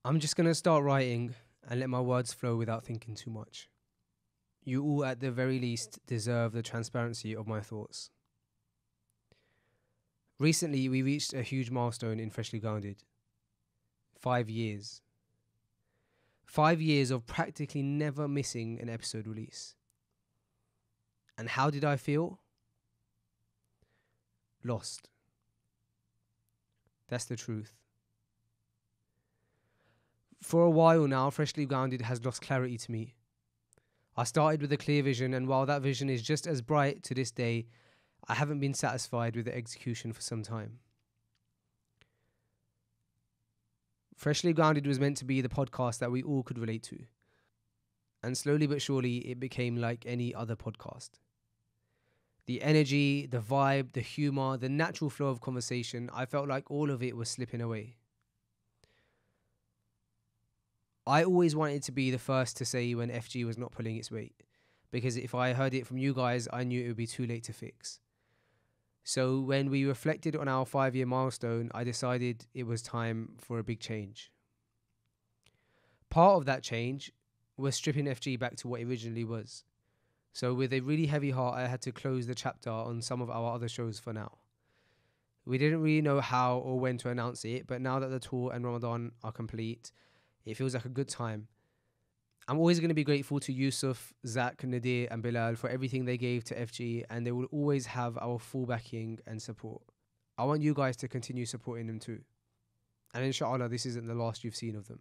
I'm just going to start writing and let my words flow without thinking too much. You all, at the very least, deserve the transparency of my thoughts. Recently, we reached a huge milestone in Freshly Grounded. 5 years. 5 years of practically never missing an episode release. And how did I feel? Lost. That's the truth. For a while now, Freshly Grounded has lost clarity to me. I started with a clear vision, and while that vision is just as bright to this day, I haven't been satisfied with the execution for some time. Freshly Grounded was meant to be the podcast that we all could relate to. And slowly but surely, it became like any other podcast. The energy, the vibe, the humor, the natural flow of conversation, I felt like all of it was slipping away. I always wanted to be the first to say when FG was not pulling its weight, because if I heard it from you guys, I knew it would be too late to fix. So when we reflected on our 5-year milestone, I decided it was time for a big change. Part of that change was stripping FG back to what it originally was. So with a really heavy heart, I had to close the chapter on some of our other shows for now. We didn't really know how or when to announce it, but now that the tour and Ramadan are complete, it feels like a good time. I'm always going to be grateful to Yusuf, Zach, Nadir and Bilal for everything they gave to FG, and they will always have our full backing and support. I want you guys to continue supporting them too. And inshallah, this isn't the last you've seen of them.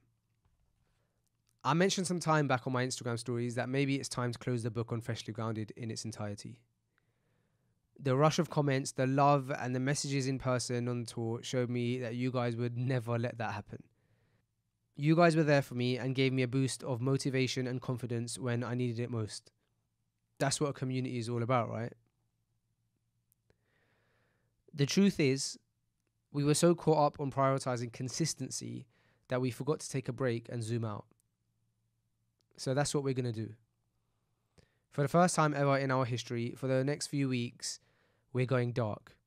I mentioned some time back on my Instagram stories that maybe it's time to close the book on Freshly Grounded in its entirety. The rush of comments, the love and the messages in person on the tour showed me that you guys would never let that happen. You guys were there for me and gave me a boost of motivation and confidence when I needed it most. That's what a community is all about, right? The truth is, we were so caught up on prioritizing consistency that we forgot to take a break and zoom out. So that's what we're going to do. For the first time ever in our history, for the next few weeks, we're going dark.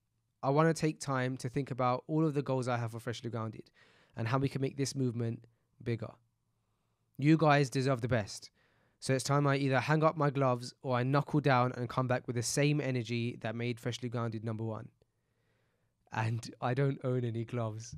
I want to take time to think about all of the goals I have for Freshly Grounded and how we can make this movement bigger. You guys deserve the best. So it's time I either hang up my gloves or I knuckle down and come back with the same energy that made Freshly Grounded #1. And I don't own any gloves.